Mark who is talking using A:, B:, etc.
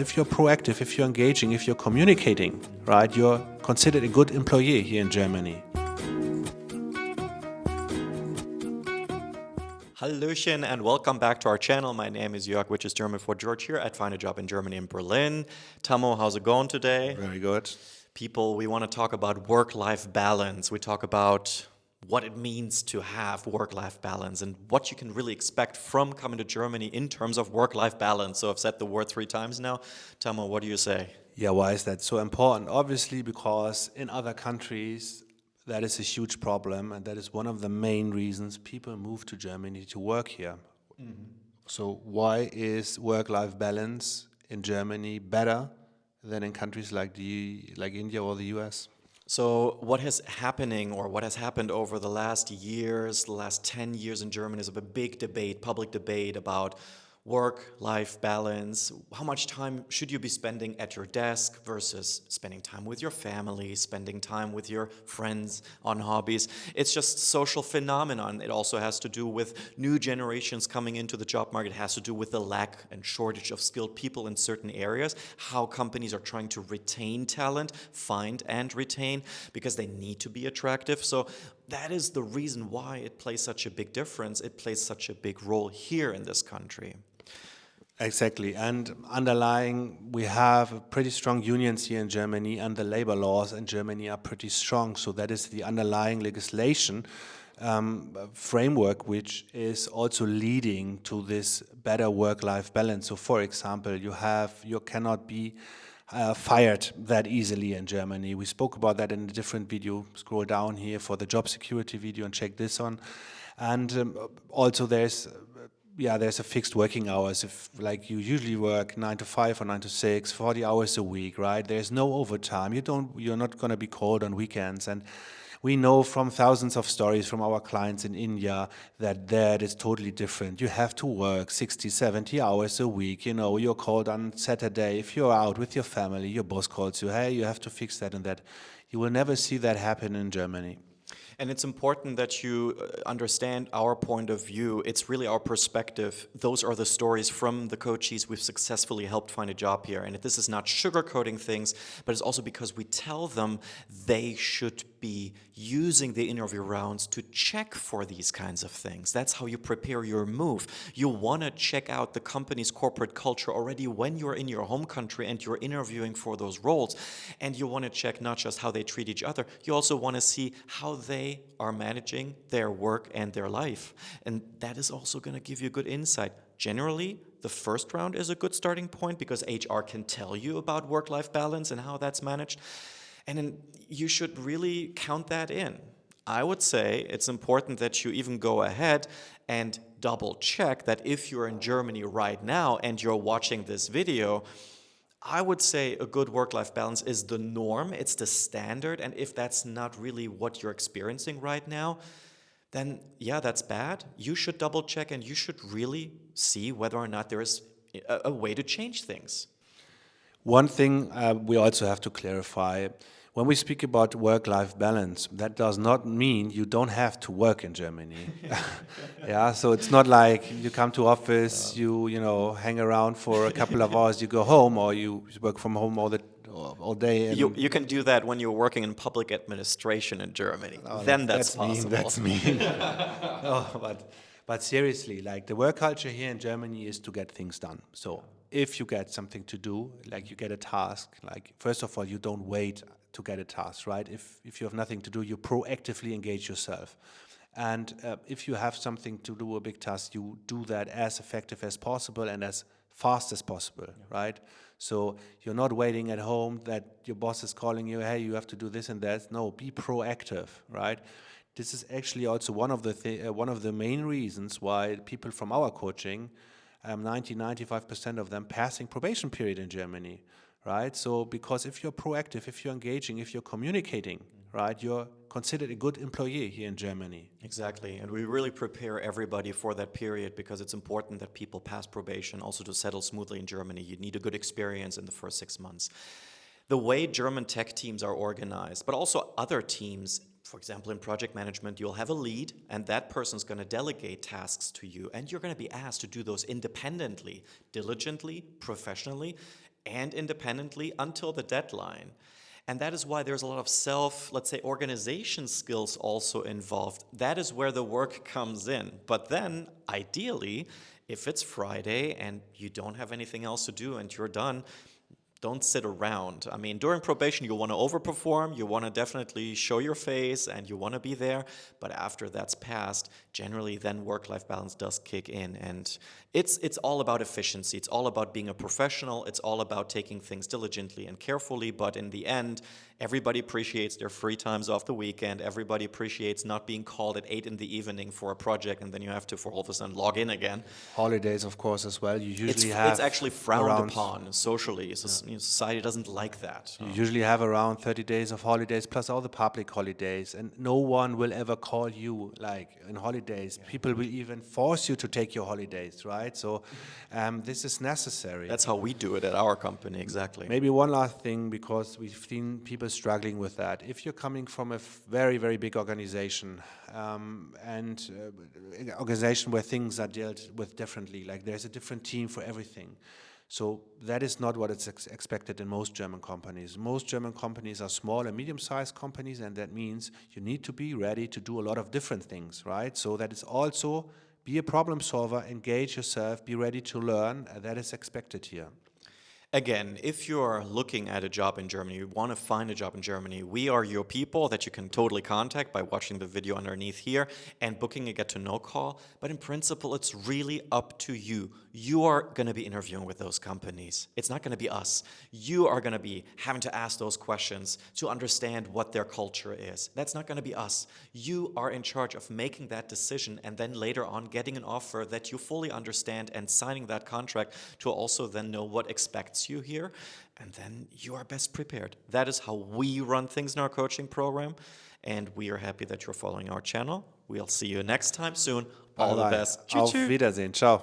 A: If you're proactive, if you're engaging, if you're communicating, right, you're considered a good employee here in Germany.
B: Hallöchen and welcome back to our channel. My name is Jörg, which is German for George, here at Find a Job in Germany in Berlin. Tammo, how's it going today?
A: Very good.
B: People, we want to talk about work-life balance. We talk about what it means to have work-life balance and what you can really expect from coming to Germany in terms of work-life balance. So I've said the word 3 times now. Tammo, what do you say?
A: Yeah, why is that so important? Obviously, because in other countries, that is a huge problem, and that is one of the main reasons people move to Germany to work here. So why is work-life balance in Germany better than in countries like India or the US?
B: So what has happened over the last years, the last 10 years in Germany is a big debate, public debate about work-life balance. How much time should you be spending at your desk versus spending time with your family, spending time with your friends on hobbies? It's just social phenomenon. It also has to do with new generations coming into the job market. It has to do with the lack and shortage of skilled people in certain areas, how companies are trying to retain talent, find and retain, because they need to be attractive. So that is the reason why it plays such a big difference. It plays such a big role here in this country.
A: Exactly, and underlying, we have pretty strong unions here in Germany, and the labor laws in Germany are pretty strong. So that is the underlying legislation framework, which is also leading to this better work-life balance. So, for example, you cannot be fired that easily in Germany. We spoke about that in a different video. Scroll down here for the job security video and check this on. And also there's a fixed working hours. If like you usually work 9 to 5 or 9 to 6, 40 hours a week, right? There's no overtime. You're not going to be called on weekends. And we know from thousands of stories from our clients in India that is totally different. You have to work 60, 70 hours a week. You know, you're called on Saturday. If you're out with your family, your boss calls you, hey, you have to fix that and that. You will never see that happen in Germany.
B: And it's important that you understand our point of view. It's really our perspective. Those are the stories from the coachees we've successfully helped find a job here. And this is not sugarcoating things, but it's also because we tell them they should be using the interview rounds to check for these kinds of things. That's how you prepare your move. You want to check out the company's corporate culture already when you're in your home country and you're interviewing for those roles. And you want to check not just how they treat each other, you also want to see how they are managing their work and their life. And that is also going to give you good insight. Generally, the first round is a good starting point because HR can tell you about work-life balance and how that's managed. And then you should really count that in. I would say it's important that you even go ahead and double check that if you're in Germany right now and you're watching this video, I would say a good work-life balance is the norm, it's the standard, and if that's not really what you're experiencing right now, then yeah, that's bad. You should double check and you should really see whether or not there is a way to change things.
A: One thing we also have to clarify, when we speak about work-life balance, that does not mean you don't have to work in Germany. Yeah, so it's not like you come to office, you hang around for a couple of hours, you go home, or you work from home all day. And
B: you can do that when you're working in public administration in Germany. Then that's possible.
A: That's mean. No, but seriously, like the work culture here in Germany is to get things done. So if you get something to do, like you get a task, like first of all, you don't wait to get a task, right? If you have nothing to do, you proactively engage yourself. And if you have something to do, a big task, you do that as effective as possible and as fast as possible, right? So you're not waiting at home that your boss is calling you, hey, you have to do this and that. No, be proactive, right? This is actually also one of the main reasons why people from our coaching, 95% of them passing probation period in Germany, right? So because if you're proactive, if you're engaging, if you're communicating, right, you're considered a good employee here in Germany.
B: Exactly, and we really prepare everybody for that period because it's important that people pass probation also to settle smoothly in Germany. You need a good experience in the first 6 months. The way German tech teams are organized, but also other teams, for example, in project management, you'll have a lead, and that person's going to delegate tasks to you, and you're going to be asked to do those independently, diligently, professionally, and independently until the deadline. And that is why there's a lot of let's say, organization skills also involved. That is where the work comes in. But then, ideally, if it's Friday and you don't have anything else to do and you're done, don't sit around. I mean, during probation, you want to overperform, you want to definitely show your face, and you want to be there. But after that's passed, generally then work-life balance does kick in. And it's all about efficiency. It's all about being a professional. It's all about taking things diligently and carefully. But in the end, everybody appreciates their free times off the weekend. Everybody appreciates not being called at 8 in the evening for a project, and then you have to, for all of a sudden, log in again.
A: Holidays, of course, as well. You usually have
B: It's actually frowned upon socially. Society doesn't like that.
A: You usually have around 30 days of holidays plus all the public holidays, and no one will ever call you like in holidays. People will even force you to take your holidays, right? So this is necessary.
B: That's how we do it at our company, exactly.
A: Maybe one last thing, because we've seen people struggling with that. If you're coming from a very, very big organization, and an organization where things are dealt with differently, like there's a different team for everything. So that is not what is expected in most German companies. Most German companies are small and medium-sized companies, and that means you need to be ready to do a lot of different things, right? So that is also be a problem solver, engage yourself, be ready to learn. That is expected here.
B: Again, if you're looking at a job in Germany, you want to find a job in Germany, we are your people that you can totally contact by watching the video underneath here and booking a get-to-know call. But in principle, it's really up to you. You are going to be interviewing with those companies. It's not going to be us. You are going to be having to ask those questions to understand what their culture is. That's not going to be us. You are in charge of making that decision and then later on getting an offer that you fully understand and signing that contract to also then know what expects you here, and then you are best prepared. That is how we run things in our coaching program, and we are happy that you're following our channel. We'll see you next time soon. All the best.
A: Auf Wiedersehen. Ciao.